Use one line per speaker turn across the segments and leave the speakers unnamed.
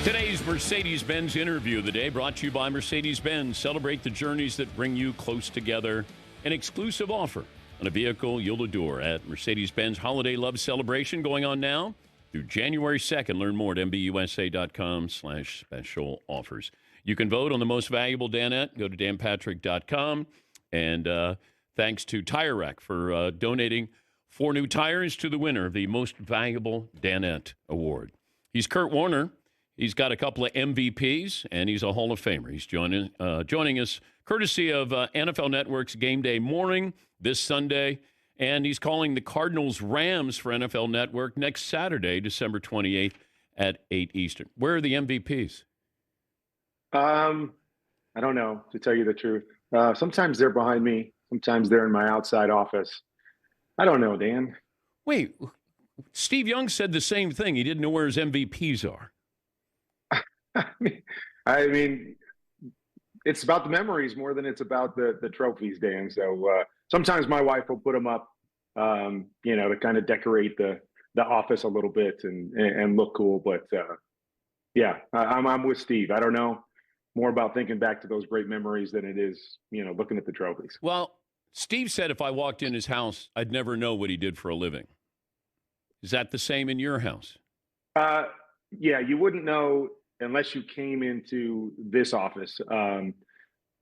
Today's Mercedes-Benz interview of the day brought to you by Mercedes-Benz. Celebrate the journeys that bring you close together. An exclusive offer on a vehicle you'll adore at Mercedes-Benz Holiday Love Celebration going on now through January 2nd. Learn more at mbusa.com/special offers. You can vote on the most valuable Danette. Go to danpatrick.com. And thanks to Tire Rack for donating 4 new tires to the winner of the most valuable Danette award. He's Kurt Warner. He's got a couple of MVPs, and he's a Hall of Famer. He's joining us courtesy of NFL Network's Game Day Morning this Sunday, and he's calling the Cardinals-Rams for NFL Network next Saturday, December 28th at 8 Eastern. Where are the MVPs?
I don't know, to tell you the truth. Sometimes they're behind me. Sometimes they're in my outside office. I don't know, Dan.
Wait, Steve Young said the same thing. He didn't know where his MVPs are.
I mean, it's about the memories more than it's about the trophies, Dan. So sometimes my wife will put them up, to kind of decorate the office a little bit and look cool. But yeah, I'm with Steve. I don't know more about thinking back to those great memories than it is, looking at the trophies.
Well, Steve said if I walked in his house, I'd never know what he did for a living. Is that the same in your house?
Yeah, you wouldn't know unless you came into this office.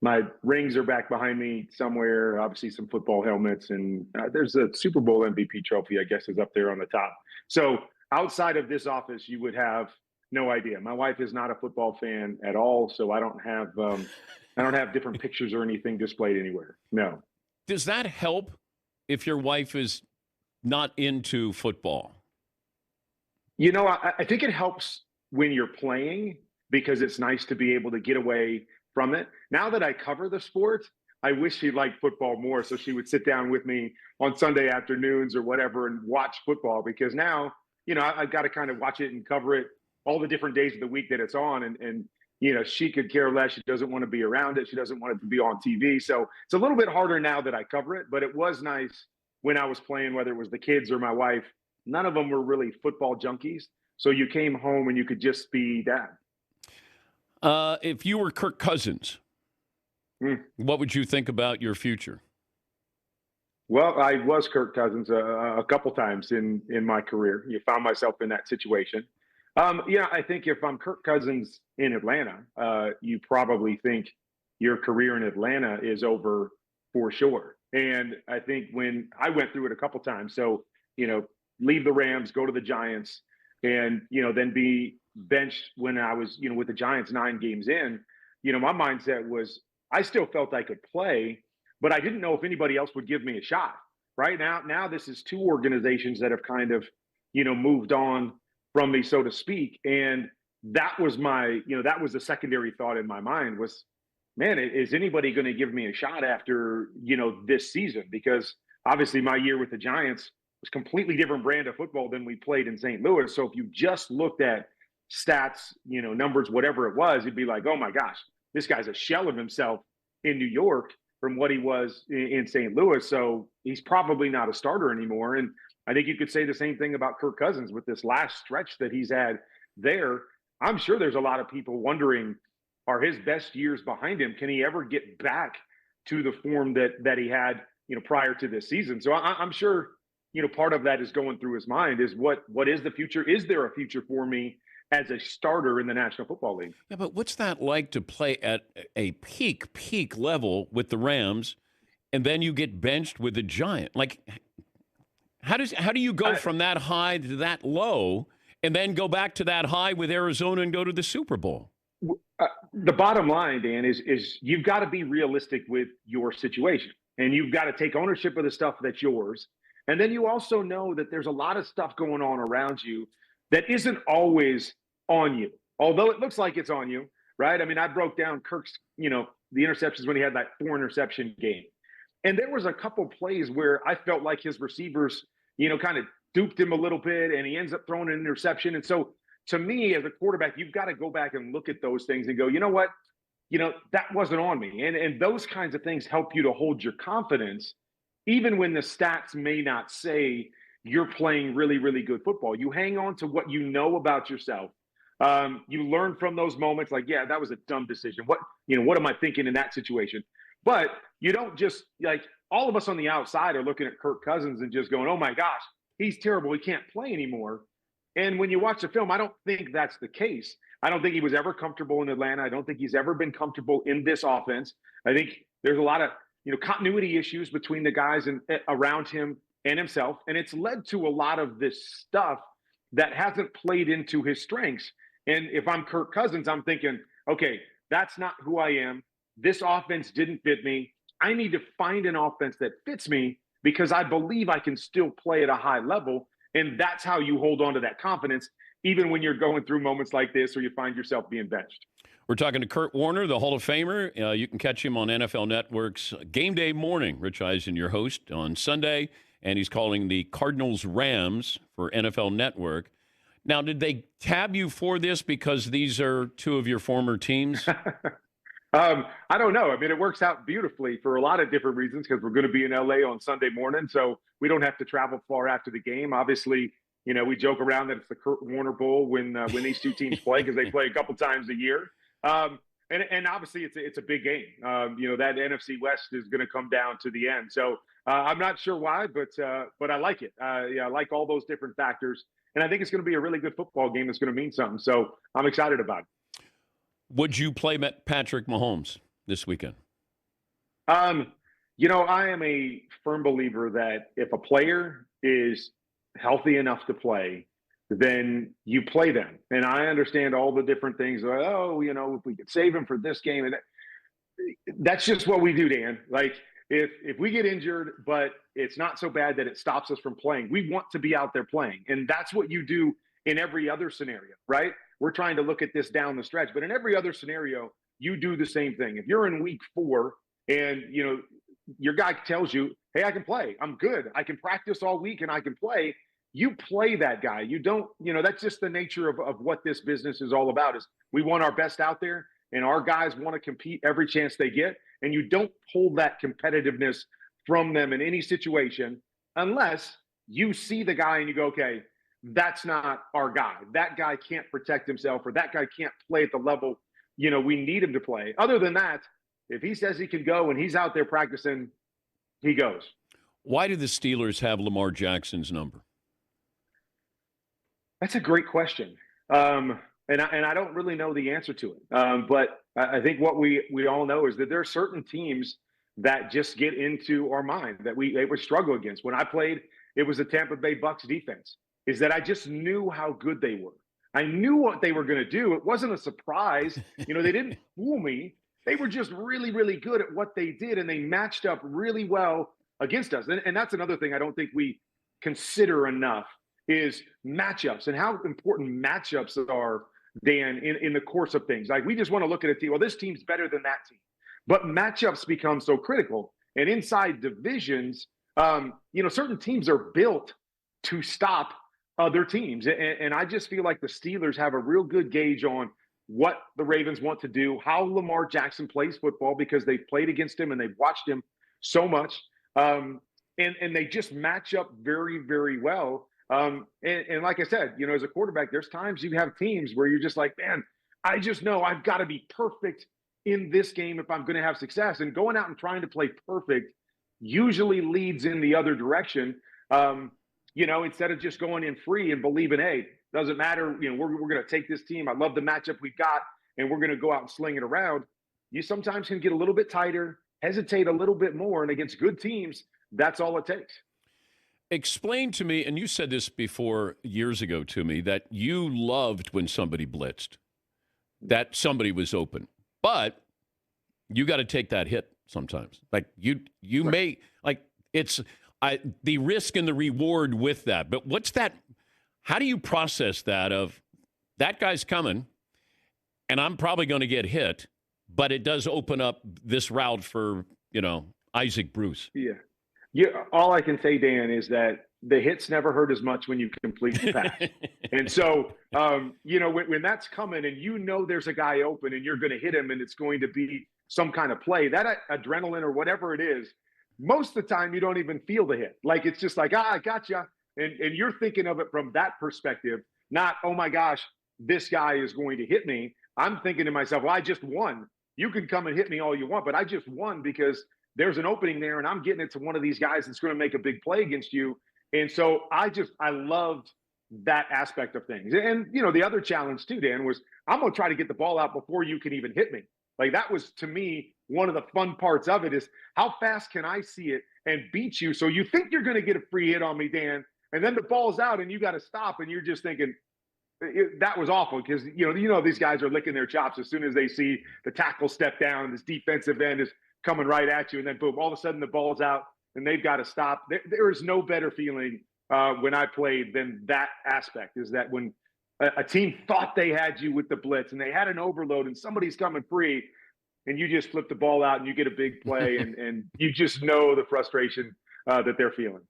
My rings are back behind me somewhere, obviously some football helmets, and there's a Super Bowl MVP trophy, I guess, is up there on the top. So outside of this office, you would have no idea. My wife is not a football fan at all, so I don't have different pictures or anything displayed anywhere. No.
Does that help if your wife is not into football?
I think it helps when you're playing because it's nice to be able to get away from it. Now that I cover the sport, I wish she liked football more so she would sit down with me on Sunday afternoons or whatever and watch football, because now, I've got to kind of watch it and cover it all the different days of the week that it's on. And she could care less. She doesn't want to be around it. She doesn't want it to be on TV. So it's a little bit harder now that I cover it, but it was nice when I was playing, whether it was the kids or my wife. None of them were really football junkies. So you came home and you could just be dad.
If you were Kirk Cousins, what would you think about your future?
Well, I was Kirk Cousins a couple times in my career. You found myself in that situation. I think if I'm Kirk Cousins in Atlanta, you probably think your career in Atlanta is over for sure. And I think when I went through it a couple times, so, leave the Rams, go to the Giants, and, then be benched when I was, with the Giants 9 games in, my mindset was I still felt I could play, but I didn't know if anybody else would give me a shot. Right now, this is 2 organizations that have kind of, moved on from me, so to speak. And that was that was the secondary thought in my mind was, man, is anybody going to give me a shot after, this season? Because obviously my year with the Giants was completely different brand of football than we played in St. Louis. So if you just looked at stats, numbers, whatever it was, you'd be like, oh my gosh, this guy's a shell of himself in New York from what he was in St. Louis. So he's probably not a starter anymore. And I think you could say the same thing about Kirk Cousins with this last stretch that he's had there. I'm sure there's a lot of people wondering, are his best years behind him? Can he ever get back to the form that he had, prior to this season? So I'm sure, part of that is going through his mind is what is the future? Is there a future for me as a starter in the National Football League?
Yeah, but what's that like to play at a peak level with the Rams, and then you get benched with the Giant? Like, how do you go from that high to that low, and then go back to that high with Arizona and go to the Super Bowl?
The bottom line, Dan, is you've got to be realistic with your situation, and you've got to take ownership of the stuff that's yours. And then you also know that there's a lot of stuff going on around you that isn't always on you, although it looks like it's on you, right? I mean, I broke down Kirk's, the interceptions when he had that 4 interception game. And there was a couple plays where I felt like his receivers, kind of duped him a little bit, and he ends up throwing an interception. And so to me, as a quarterback, you've got to go back and look at those things and go, you know what? That wasn't on me. And those kinds of things help you to hold your confidence, even when the stats may not say you're playing really, really good football. You hang on to what you know about yourself, You learn from those moments, like, yeah, that was a dumb decision. What am I thinking in that situation? But you don't just like all of us on the outside are looking at Kirk Cousins and just going, oh my gosh, he's terrible. He can't play anymore. And when you watch the film, I don't think that's the case. I don't think he was ever comfortable in Atlanta. I don't think he's ever been comfortable in this offense. I think there's a lot of continuity issues between the guys and around him and himself, and it's led to a lot of this stuff that hasn't played into his strengths. And if I'm Kirk Cousins, I'm thinking, okay, that's not who I am. This offense didn't fit me. I need to find an offense that fits me because I believe I can still play at a high level. And that's how you hold on to that confidence, even when you're going through moments like this or you find yourself being benched.
We're talking to Kurt Warner, the Hall of Famer. You can catch him on NFL Network's Game Day Morning. Rich Eisen, your host, on Sunday, and he's calling the Cardinals-Rams for NFL Network. Now, did they tab you for this because these are two of your former teams?
I don't know. I mean, it works out beautifully for a lot of different reasons because we're going to be in LA on Sunday morning, so we don't have to travel far after the game. Obviously, we joke around that it's the Kurt Warner Bowl when these two teams play because they play a couple times a year. And obviously it's a big game. That NFC West is going to come down to the end. So I'm not sure why, but I like it. I like all those different factors. And I think it's going to be a really good football game that's going to mean something. So I'm excited about it.
Would you play Patrick Mahomes this weekend?
I am a firm believer that if a player is healthy enough to play, then you play them. And I understand all the different things. If we could save him for this game. And that's just what we do, Dan. Like, if we get injured, but it's not so bad that it stops us from playing, we want to be out there playing. And that's what you do in every other scenario, right? We're trying to look at this down the stretch. But in every other scenario, you do the same thing. If you're in week 4 and, your guy tells you, hey, I can play. I'm good. I can practice all week and I can play. You play that guy. You don't, that's just the nature of what this business is all about is we want our best out there and our guys want to compete every chance they get. And you don't pull that competitiveness from them in any situation unless you see the guy and you go, okay, that's not our guy. That guy can't protect himself or that guy can't play at the level, we need him to play. Other than that, if he says he can go and he's out there practicing, he goes.
Why do the Steelers have Lamar Jackson's number?
That's a great question. And I don't really know the answer to it. But I think what we all know is that there are certain teams that just get into our mind that they would struggle against. When I played, it was the Tampa Bay Bucks defense, is that I just knew how good they were. I knew what they were going to do. It wasn't a surprise. They didn't fool me. They were just really, really good at what they did, and they matched up really well against us. And that's another thing I don't think we consider enough is matchups and how important matchups are, Dan, in the course of things. Like, we just want to look at a team, well, this team's better than that team. But matchups become so critical. And inside divisions, certain teams are built to stop other teams. And I just feel like the Steelers have a real good gauge on what the Ravens want to do, how Lamar Jackson plays football, because they've played against him and they've watched him so much. And they just match up very, very well. And like I said, as a quarterback, there's times you have teams where you're just like, man, I just know I've got to be perfect in this game if I'm going to have success. And going out and trying to play perfect usually leads in the other direction. Instead of just going in free and believing, hey, doesn't matter, we're going to take this team. I love the matchup we've got, and we're going to go out and sling it around. You sometimes can get a little bit tighter, hesitate a little bit more, and against good teams, that's all it takes.
Explain to me, and you said this before years ago to me, that you loved when somebody blitzed, that somebody was open. But you got to take that hit sometimes. Like you right. May, like it's the risk and the reward with that. But what's that? How do you process that of that guy's coming and I'm probably going to get hit, but it does open up this route for, Isaac Bruce?
Yeah. All I can say, Dan, is that the hits never hurt as much when you complete the pass. And so, when that's coming and there's a guy open and you're going to hit him and it's going to be some kind of play, that adrenaline or whatever it is, most of the time you don't even feel the hit. Like, it's just like, I gotcha. And you're thinking of it from that perspective, not, oh my gosh, this guy is going to hit me, I'm thinking to myself, well, I just won. You can come and hit me all you want, but I just won because there's an opening there and I'm getting it to one of these guys that's going to make a big play against you. And so I loved that aspect of things. And, the other challenge too, Dan, was I'm going to try to get the ball out before you can even hit me. Like that was, to me, one of the fun parts of it is how fast can I see it and beat you? So you think you're going to get a free hit on me, Dan, and then the ball's out and you got to stop and you're just thinking, that was awful because, these guys are licking their chops as soon as they see the tackle step down, this defensive end is coming right at you, and then boom, all of a sudden the ball's out and they've got to stop. There is no better feeling when I played than that aspect, is that when a team thought they had you with the blitz and they had an overload and somebody's coming free and you just flip the ball out and you get a big play and you just know the frustration that they're feeling.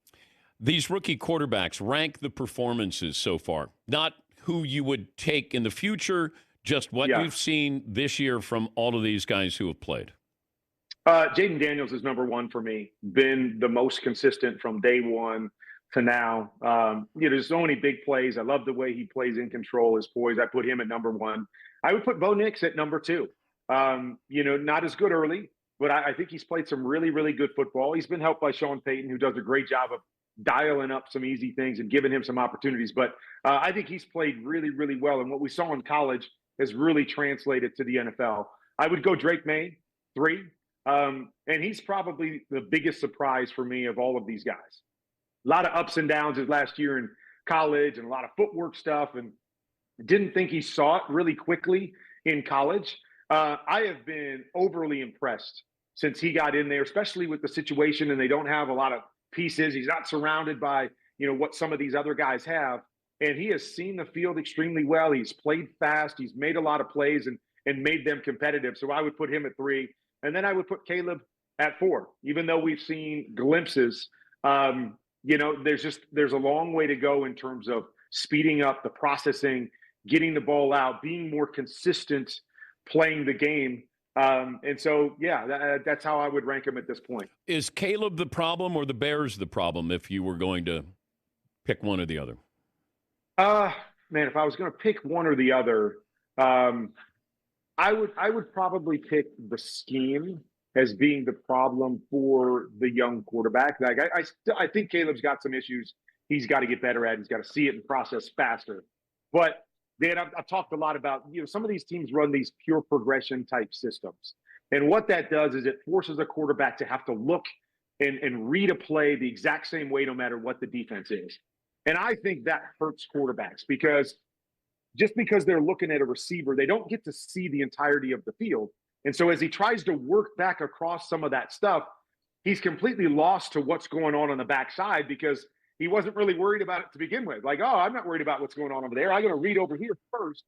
These rookie quarterbacks, rank the performances so far, not who you would take in the future, just what you've seen this year from all of these guys who have played.
Jaden Daniels is number one for me, been the most consistent from day one to now. There's so many big plays. I love the way he plays in control, his poise. I put him at number one. I would put Bo Nix at number two. Not as good early, but I think he's played some really, really good football. He's been helped by Sean Payton, who does a great job of dialing up some easy things and giving him some opportunities. But I think he's played really, really well. And what we saw in college has really translated to the NFL. I would go Drake May, 3. And he's probably the biggest surprise for me of all of these guys. A lot of ups and downs his last year in college and a lot of footwork stuff, and didn't think he saw it really quickly in college. I have been overly impressed since he got in there, especially with the situation and they don't have a lot of pieces. He's not surrounded by, what some of these other guys have. And he has seen the field extremely well. He's played fast. He's made a lot of plays and made them competitive. So I would put him at 3. And then I would put Caleb at 4, even though we've seen glimpses. There's a long way to go in terms of speeding up the processing, getting the ball out, being more consistent, playing the game. That's how I would rank him at this point.
Is Caleb the problem or the Bears the problem if you were going to pick one or the other?
If I was going to pick one or the other, I would probably pick the scheme as being the problem for the young quarterback. Like I think Caleb's got some issues he's got to get better at. He's got to see it and process faster. But Dan, I've talked a lot about, some of these teams run these pure progression type systems. And what that does is it forces a quarterback to have to look and read a play the exact same way no matter what the defense is. And I think that hurts quarterbacks because just because they're looking at a receiver, they don't get to see the entirety of the field. And so as he tries to work back across some of that stuff, he's completely lost to what's going on the backside because he wasn't really worried about it to begin with. Like, oh, I'm not worried about what's going on over there. I'm going to read over here first.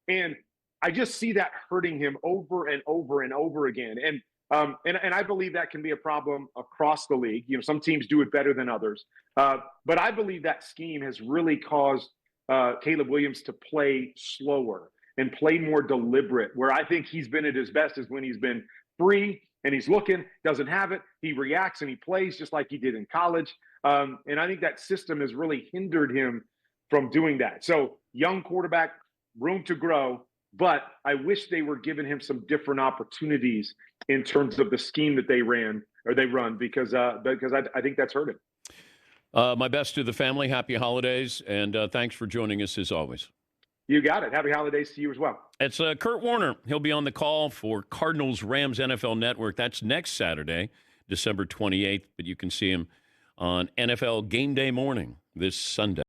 And I just see that hurting him over and over and over again. And I believe that can be a problem across the league. Some teams do it better than others. But I believe that scheme has really caused Caleb Williams to play slower and play more deliberate, where I think he's been at his best is when he's been free and he's looking, doesn't have it, he reacts and he plays just like he did in college. And I think that system has really hindered him from doing that. So young quarterback, room to grow, but I wish they were giving him some different opportunities in terms of the scheme that they run because I think that's hurt him.
My best to the family. Happy holidays, and thanks for joining us as always.
You got it. Happy holidays to you as well.
It's Kurt Warner. He'll be on the call for Cardinals Rams NFL Network. That's next Saturday, December 28th, but you can see him on NFL Game Day morning this Sunday.